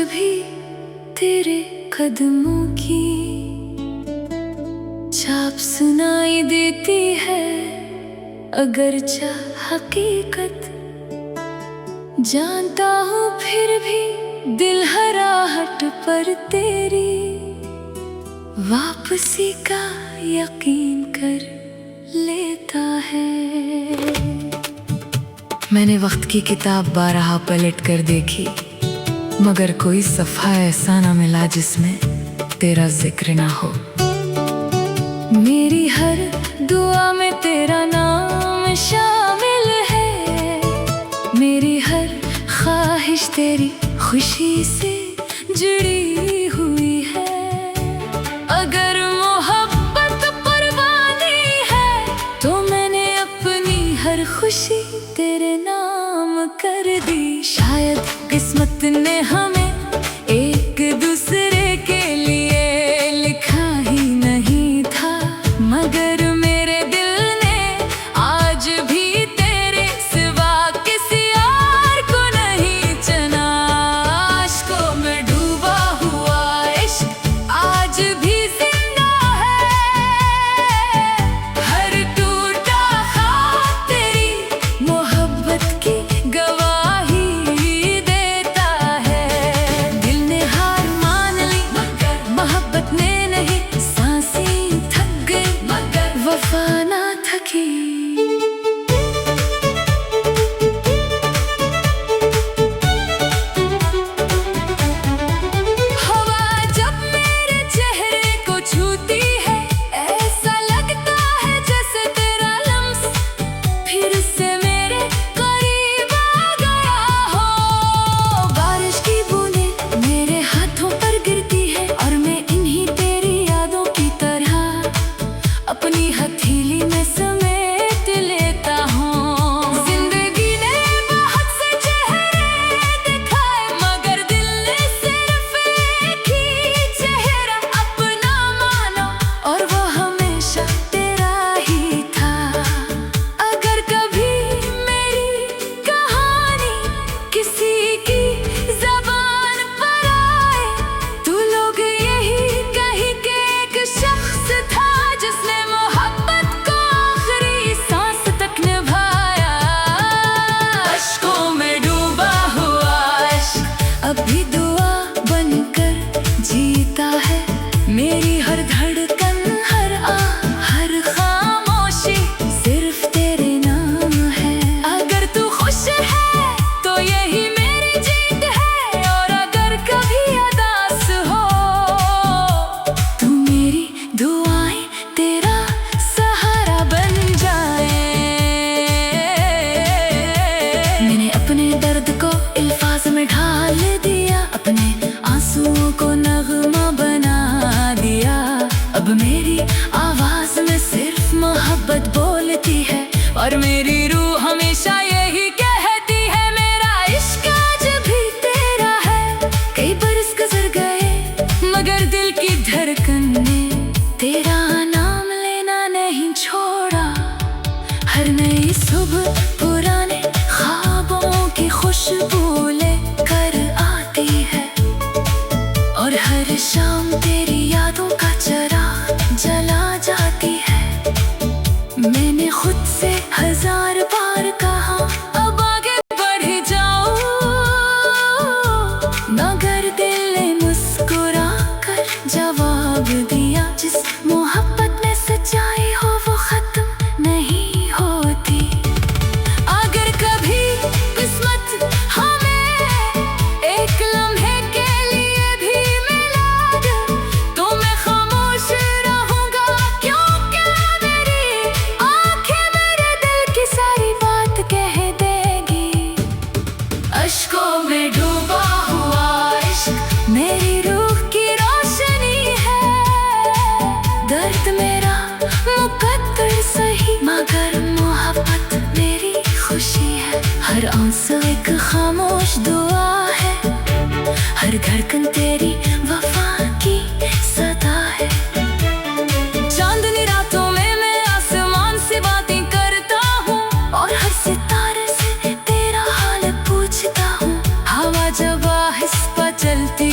भी तेरे कदमों की छाप सुनाई देती है, अगर चाह हकीकत जानता हूँ फिर भी दिल हराहट पर तेरी वापसी का यकीन कर लेता है। मैंने वक्त की किताब बारहा पलट कर देखी, मगर कोई सफ़ा ऐसा ना मिला जिसमें तेरा जिक्र ना हो। मेरी हर दुआ में तेरा नाम शामिल है, मेरी हर ख्वाहिश तेरी खुशी से जुड़ी हुई है। अगर मोहब्बत कुर्बानी है तो मैंने अपनी हर खुशी तेरे नाम कर दी। शायद किस्मत ने हमें एक दूसरे के लिए लिखा ही नहीं था, मगर मेरे दिल ने आज भी तेरे सिवा किसी और को नहीं चुना। आशिकों में डूबा हुआ इश्क आज भी जिंदा है, हर टूटा ख्वाब तेरी मोहब्बत की गवाही देता है। दिल ने हार मान ली मगर मोहब्बत ने नहीं, सांसें थक गई मगर वफा ना थकी। हवा जब मेरे चेहरे को छूती है, ऐसा लगता है जैसे तेरा लम्स फिर से मेरे करीब आ गया हो। बारिश की बूंदें मेरे हाथों पर गिरती है और मैं इन्हीं तेरी यादों की तरह अपनी हथेली में समेट लेता हूँ। जिंदगी ने बहुत से चेहरे दिखाए, मगर दिल ने सिर्फ एक ही चेहरा अपना माना, और वो हमेशा तेरा ही था। अगर कभी मेरी कहानी किसी की ज़बान पर आए तो लोग यही कहे कि एक शख्स था जिसने मोहब्बत को आखिरी सांस तक निभाया। अश्कों में डूबा हुआ इश्क अब भी दुआ बनकर जीता है। मेरी हर धड़कन, हर हर खामोशी सिर्फ तेरे नाम है। अगर तू खुश है तो यही मेरी जीत है, और अगर कभी उदास हो तो मेरी दुआएं तेरा सहारा बन जाए। मैंने अपने दर्द को अल्फाज में ढाल दिया, अपने आंसुओं को नगमा बना दिया। अब मेरी आवाज में सिर्फ मोहब्बत बोलती है, और मेरी रूह हमेशा यही कहती है, मेरा इश्क आज भी तेरा है। कई बरस गुजर गए मगर दिल की धड़कन ने तेरा नाम लेना नहीं छोड़ा। हर नई सुबह पुराने ख्वाबों की खुशबू लेकर आती है, और हर शाम तेरी यादों का चिराग जला जाती है। मैंने खुद से हजार बार कहा अब आगे बढ़ जाओ, मगर दिल ने मुस्कुरा कर जवाब दिया, जिस मोहब्बत में सच्चाई हो वो खत्म नहीं होती। अगर कभी किस्मत हमें एक लम्हे के लिए भी मिला दे तो मैं खामोश रहूंगा, क्योंकि मेरी आंखें मेरे दिल की सारी बात कह देगी। अश्कों में डूबा हुआ इश्क मेरी रूह की रोशनी है। दर्द मेरा मुकद्दर सही, मगर मोहब्बत मेरी खुशी है। हर आंसू एक खामोश दुआ है, हर धड़कन तेरी वफा की सदा है। चांदनी रातों में मैं आसमान से बातें करता हूँ, और हर सितारे से तेरा हाल पूछता हूँ। हवा जब आहिस्ता चलती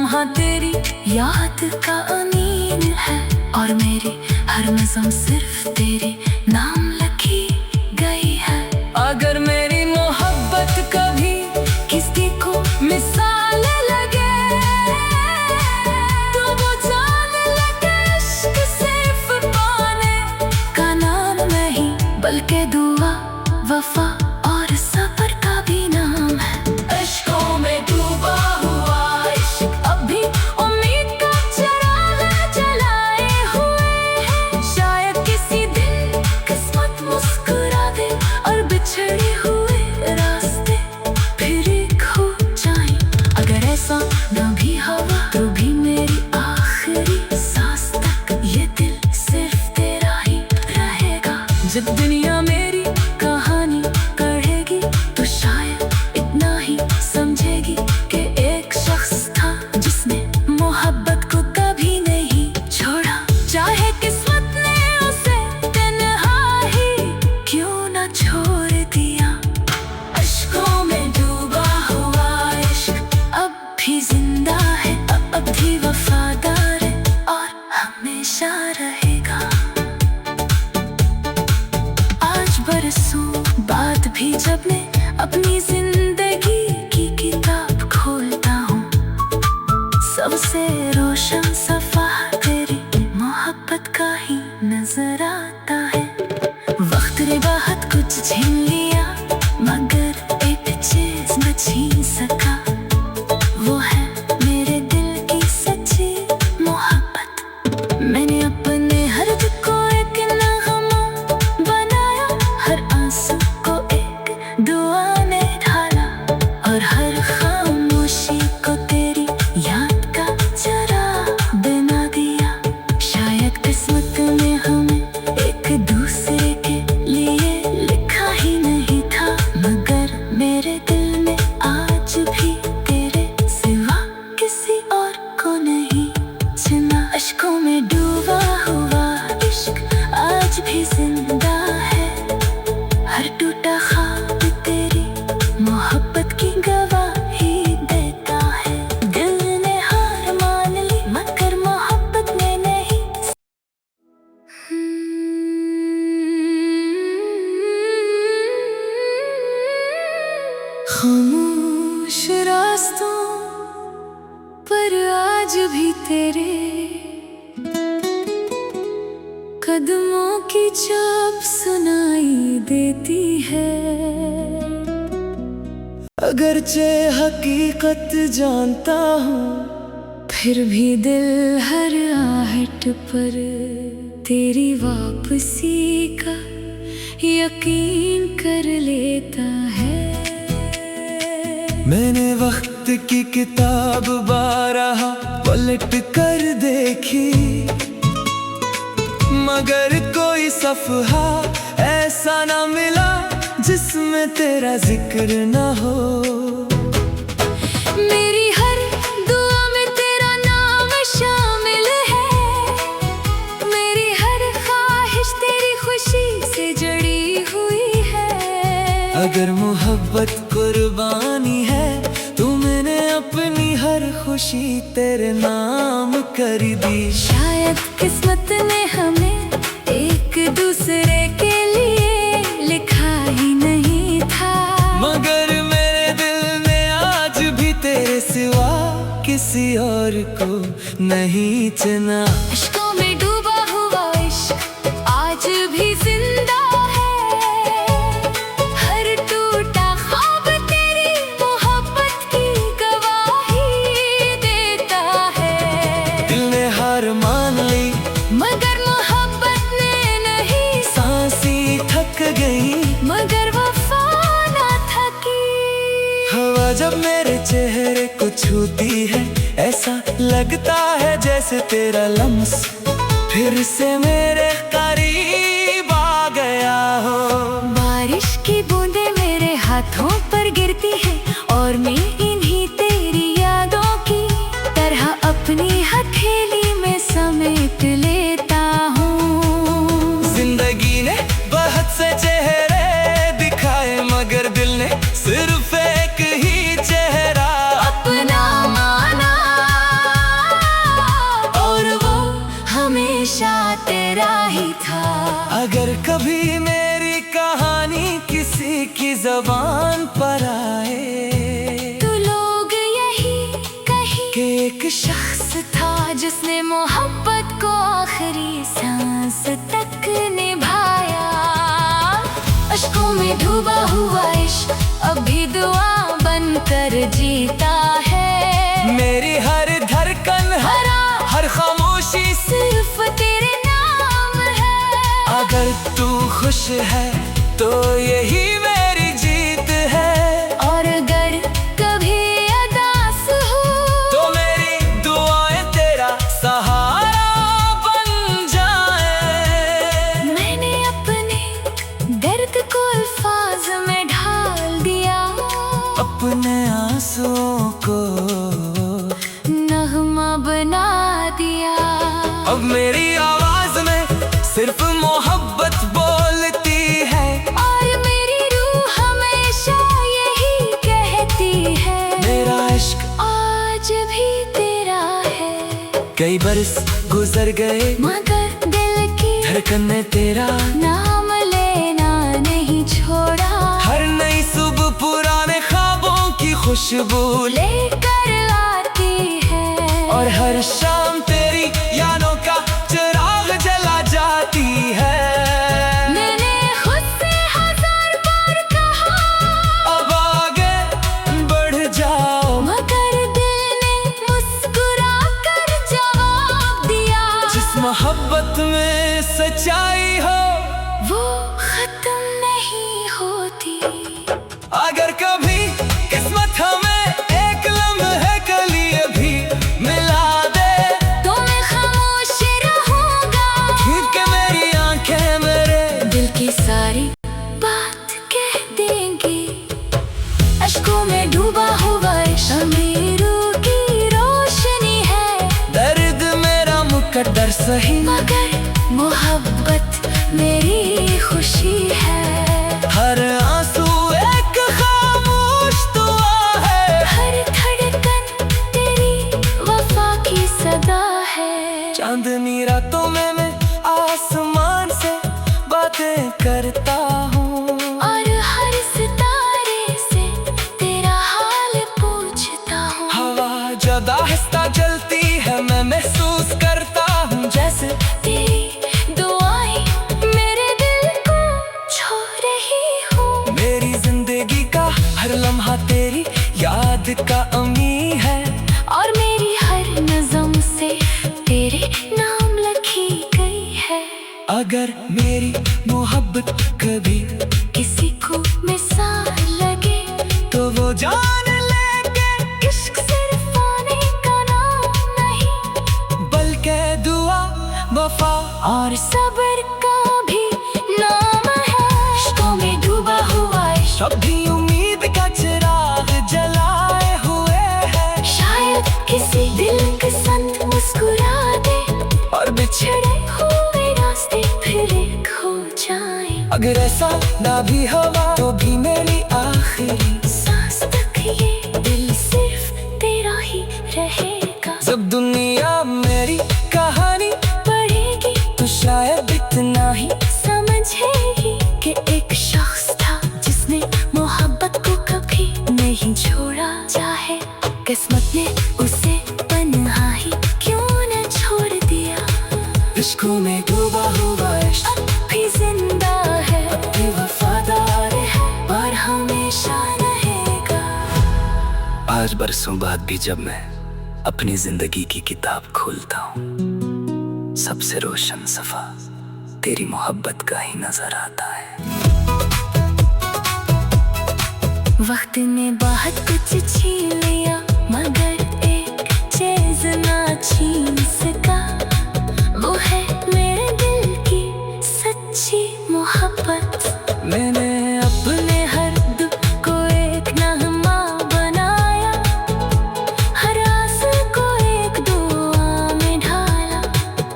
लम्हा तेरी याद का अनीन है, और मेरी हर नज़म सिर्फ तेरे नाम लिखी गई है। अगर मेरी मोहब्बत कभी किसी को मिसाल लगे, तो वो जान लगे इश्क सिर्फ पाने का नाम नहीं, बल्कि दुआ, वफा और सब्र का भी नाम है। इश्कों में डूबा हुआ इश्क अभी उम्मीद का चिराग जलाए हुए है। शायद किसी दिन किस्मत मुस्कुरा दे और बिछड़े हुए रास्ते फिर एक हो जाएं। अगर ऐसा न भी हुआ तो भी मेरी आखिरी सांस तक ये दिल सिर्फ तेरा ही रहेगा। जब दुनिया मेरी कहानी पढ़ेगी तो शायद इतना ही समझेगी कि एक शख्स था जिसने मोहब्बत को कभी नहीं छोड़ा। चाहे किस्मत ने उसे तन्हा ही क्यों न छोड़ दिया। इश्कों में डूबा हुआ इश्क अब भी जिंदा है, अब भी वफादार है और हमेशा रहेगा। आज बरसों बाद भी जब मैं अपनी जिंदगी की किताब खोलता हूँ, सबसे रोशन सफा तेरी मोहब्बत का ही नजर आता है। वक्त ने बहुत कुछ छीन लिया मगर एक चीज न छीन सका, वो है मेरे दिल की सच्ची मोहब्बत। मैंने अपने हर दुख को एक नगमा बनाया, हर आंसू को एक दुआ में ढाला, और हर खामोशी को तेरी याद का चराग बना दिया। शायद किस्मत ने हमें एक दूसरे के लिए लिखा ही नहीं था, मगर मेरे दिल में आज भी तेरे सिवा किसी और को नहीं चुना। इश्कों में डूबा हुआ इश्क आज भी जिंदा है, हर टूटा ख्वाब तेरी मोहब्बत की गवाही देता है। दिल ने हार मान ली मगर मोहब्बत ने नहीं। खामोश रास्तों पर आज भी तेरे कदमों की चाप सुनाई देती है। अगरचे हकीकत जानता हूँ फिर भी दिल हर आहट पर तेरी वापसी का यकीन कर लेता है। मैंने वक्त की किताब बारहा पलट कर देखी, मगर कोई सफ़हा ऐसा ना मिला जिसमें तेरा जिक्र ना हो। मेरी हर दुआ में तेरा नाम शामिल है, मेरी हर ख्वाहिश तेरी खुशी से जुड़ी हुई है। अगर मोहब्बत कुर्बानी है तो मैंने अपनी हर खुशी तेरे नाम कर दी। शायद किस्मत ने हमें एक दूसरे के लिए लिखा ही नहीं था, मगर मेरे दिल ने आज भी तेरे सिवा किसी और को नहीं चुना। इश्कों में डूबा हुआ इश्क आज भी जिंदा है, हर टूटा ख्वाब तेरी मोहब्बत की गवाही देता है। दिल ने हार मान ली मगर मोहब्बत ने नहीं, सांसें थक गई मगर वफा ना थकी। हवा जब मेरे चेहरे को छूती है ऐसा लगता है जैसे तेरा लम्स फिर से मेरे करीब आ गया हो। बारिश की बूंदें मेरे हाथों पर गिरती है और मैं इन्हीं तेरी यादों की तरह अपनी हथेली में समेट लेता हूँ। जिंदगी ने बहुत से चेहरे दिखाए मगर दिल ने सिर्फ एक ही चेहरा अपना माना। हमेशा तेरा ही था। अगर कभी मेरी कहानी किसी की जबान पर आए तो लोग यही कहे कि एक शख्स था जिसने मोहब्बत को आखिरी सांस तक निभाया। अश्कों में डूबा हुआ इश्क अब भी दुआ बनकर जीता है। मेरी हर धड़कन हर खामोशी सिर्फ तेरे नाम है। अगर तू खुश है तो यही मेरी जीत है। और अगर कभी उदास हो तो मेरी दुआएं तेरा सहारा बन जाए। मैंने अपने दर्द को अल्फाज में ढाल दिया, अपने आंसुओं को नगमा बना दिया। अब मेरी आवाज में सिर्फ मोहब्बत बोलती है। और मेरी रूह हमेशा यही कहती है, मेरा इश्क आज भी तेरा है। कई बरस गुजर गए मगर दिल की धड़कन ने तेरा नाम लेना नहीं छोड़ा। हर नई सुबह पुराने ख्वाबों की खुशबू लेकर आती है। और हर शाम तेरी यादों का चिराग जला जाती है। मैंने खुद से 1000 बार कहा अब आगे बढ़ जाओ, मगर दिल ने मुस्कुरा कर जवाब दिया। जिस मोहब्बत में सच्चाई हो वो खत्म नहीं होती। अगर कभी किस्मत हमें एक लम्हे के लिए भी मिला दे तो मैं खामोश रहूंगा, क्योंकि मेरी आंखें मेरे दिल की सारी बात कह देंगी। अश्कों में डूबा हुआ इश्क मेरी रूह की रोशनी है। दर्द मेरा मुकद्दर सही, मगर मोहब्बत मेरी खुशी है। हर आंसू एक खामोश दुआ है। हर धड़कन तेरी वफा की सदा है। चांदनी रातों में मैं आसमान से बातें करता हूँ, और हर सितारे से तेरा हाल पूछता हूँ। हवा जब आहिस्ता जलती है मैं महसूस करता हूँ जैसे तेरी दुआएं मेरे दिल को छू रही हूँ। मेरी जिंदगी का हर लम्हा तेरी याद का अमी है। और मेरी हर नज़म से तेरे नाम लिखी गई है। अगर मेरी मोहब्बत कभी किसी को मिसाल लगे तो वो जान ले के इश्क सिर्फ पाने का नाम नहीं, बल्कि दुआ वफा और सब्र का भी नाम है। इश्कों में डूबा हुआ इश्क अब भी उम्मीद का चिराग जलाए हुए है। शायद किसी दिल के संग मुस्कुरा दे और छड़े हुए रास्ते फिर एक हो जाए। अगर ऐसा ना भी हुआ तो भी मेरी आखिरी सांस तक ये दिल सिर्फ तेरा ही रहेगा। जब दुनिया मेरी कहानी पढ़ेगी तो शायद इतना ही समझेगी कि एक शख्स था जिसने मोहब्बत को कभी नहीं छोड़ा। चाहे किस्मत ने उसे तन्हा ही क्यों न छोड़ दिया। इश्कों में डूबा हुआ इश्क अब भी जिंदा है, अब भी वफादार है। और हमेशा रहेगा। आज बरसों बाद भी जब मैं अपनी जिंदगी की किताब खोलता हूँ, सबसे रोशन सफा तेरी मोहब्बत का ही नजर आता है। वक्त ने बहुत कुछ छीन लिया मगर एक चीज ना छीन सका। वो है मेरे दिल की सच्ची मोहब्बत। मैंने अपने हर दुख को एक नगमा बनाया, हर आंसू को एक दुआ में ढाला,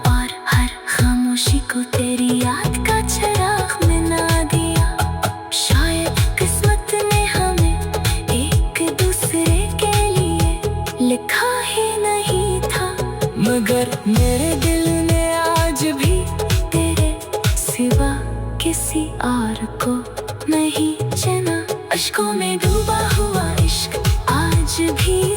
और हर खामोशी को तेरी याद का चिराग बना दिया। शायद किस्मत ने हमें एक दूसरे के लिए लिखा ही नहीं था, मगर मेरे दिल ने आज भी और को नहीं चना। अश्कों में डूबा हुआ इश्क आज भी